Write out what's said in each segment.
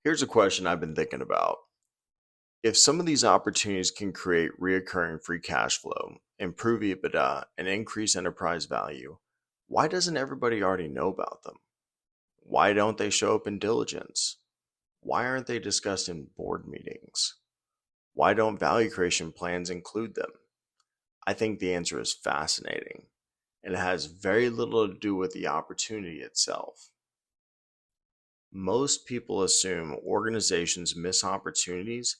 Here's a question I've been thinking about. If some of these opportunities can create reoccurring free cash flow, improve EBITDA, and increase enterprise value, why doesn't everybody already know about them? Why don't they show up in diligence? Why aren't they discussed in board meetings? Why don't value creation plans include them? I think the answer is fascinating, and it has very little to do with the opportunity itself. Most people assume organizations miss opportunities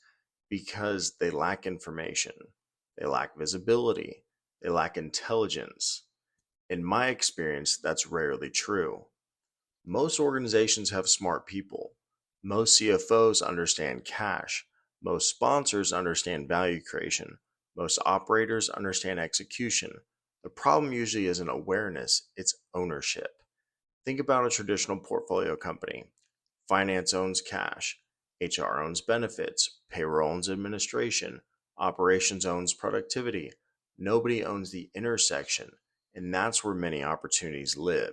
because they lack information, they lack visibility, they lack intelligence. In my experience, that's rarely true. Most organizations have smart people. Most CFOs understand cash. Most sponsors understand value creation. Most operators understand execution. The problem usually isn't awareness, it's ownership. Think about a traditional portfolio company. Finance owns cash, HR owns benefits, payroll owns administration, operations owns productivity. Nobody owns the intersection, and that's where many opportunities live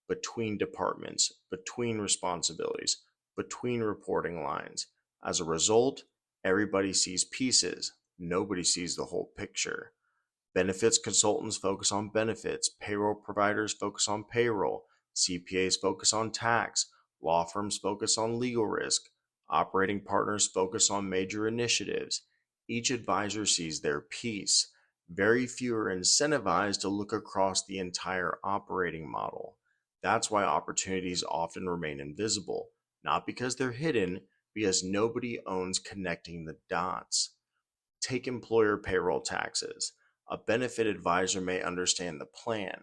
between departments, between responsibilities, between reporting lines. As a result, everybody sees pieces, nobody sees the whole picture. Benefits consultants focus on benefits, payroll providers focus on payroll, CPAs focus on tax, law firms focus on legal risk, operating partners focus on major initiatives. Each advisor sees their piece. Very few are incentivized to look across the entire operating model. That's why opportunities often remain invisible, not because they're hidden, because nobody owns connecting the dots. Take employer payroll taxes. A benefit advisor may understand the plan.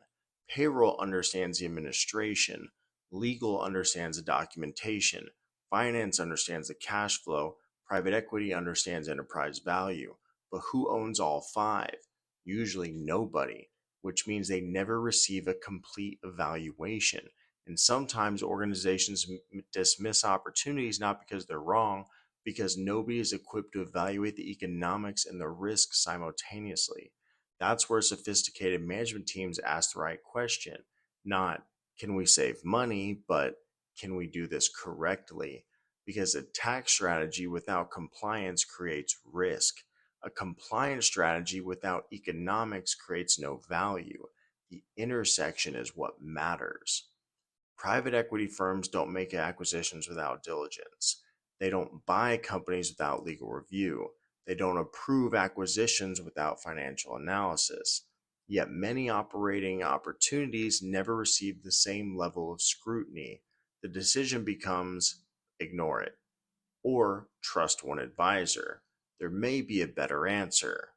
Payroll understands the administration. Legal understands the documentation. Finance understands the cash flow. Private equity understands enterprise value. But who owns all five? Usually nobody, which means they never receive a complete evaluation. And sometimes organizations dismiss opportunities not because they're wrong, because nobody is equipped to evaluate the economics and the risk simultaneously. That's where sophisticated management teams ask the right question. Not, can we save money, but can we do this correctly? Because a tax strategy without compliance creates risk. A compliance strategy without economics creates no value. The intersection is what matters. Private equity firms don't make acquisitions without diligence. They don't buy companies without legal review. They don't approve acquisitions without financial analysis. Yet many operating opportunities never receive the same level of scrutiny. The decision becomes ignore it or trust one advisor. There may be a better answer.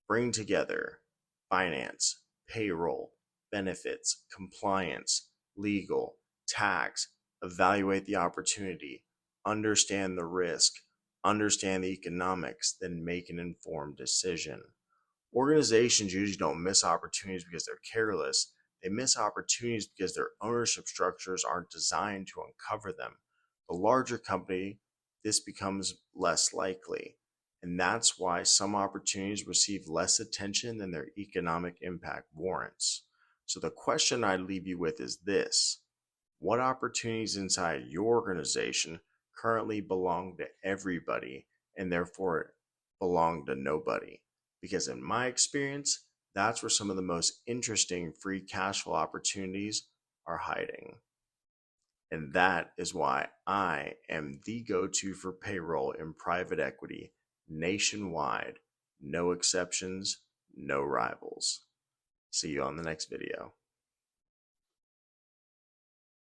Bring together finance, payroll, benefits, compliance, legal, tax, evaluate the opportunity, understand the risk, understand the economics, then make an informed decision. Organizations usually don't miss opportunities because they're careless. They miss opportunities because their ownership structures aren't designed to uncover them. The larger company, this becomes less likely. And that's why some opportunities receive less attention than their economic impact warrants. So the question I leave you with is this: what opportunities inside your organization currently belong to everybody and therefore belong to nobody? Because in my experience, that's where some of the most interesting free cash flow opportunities are hiding. And that is why I am the go to for payroll in private equity nationwide. No exceptions, no rivals. See you on the next video.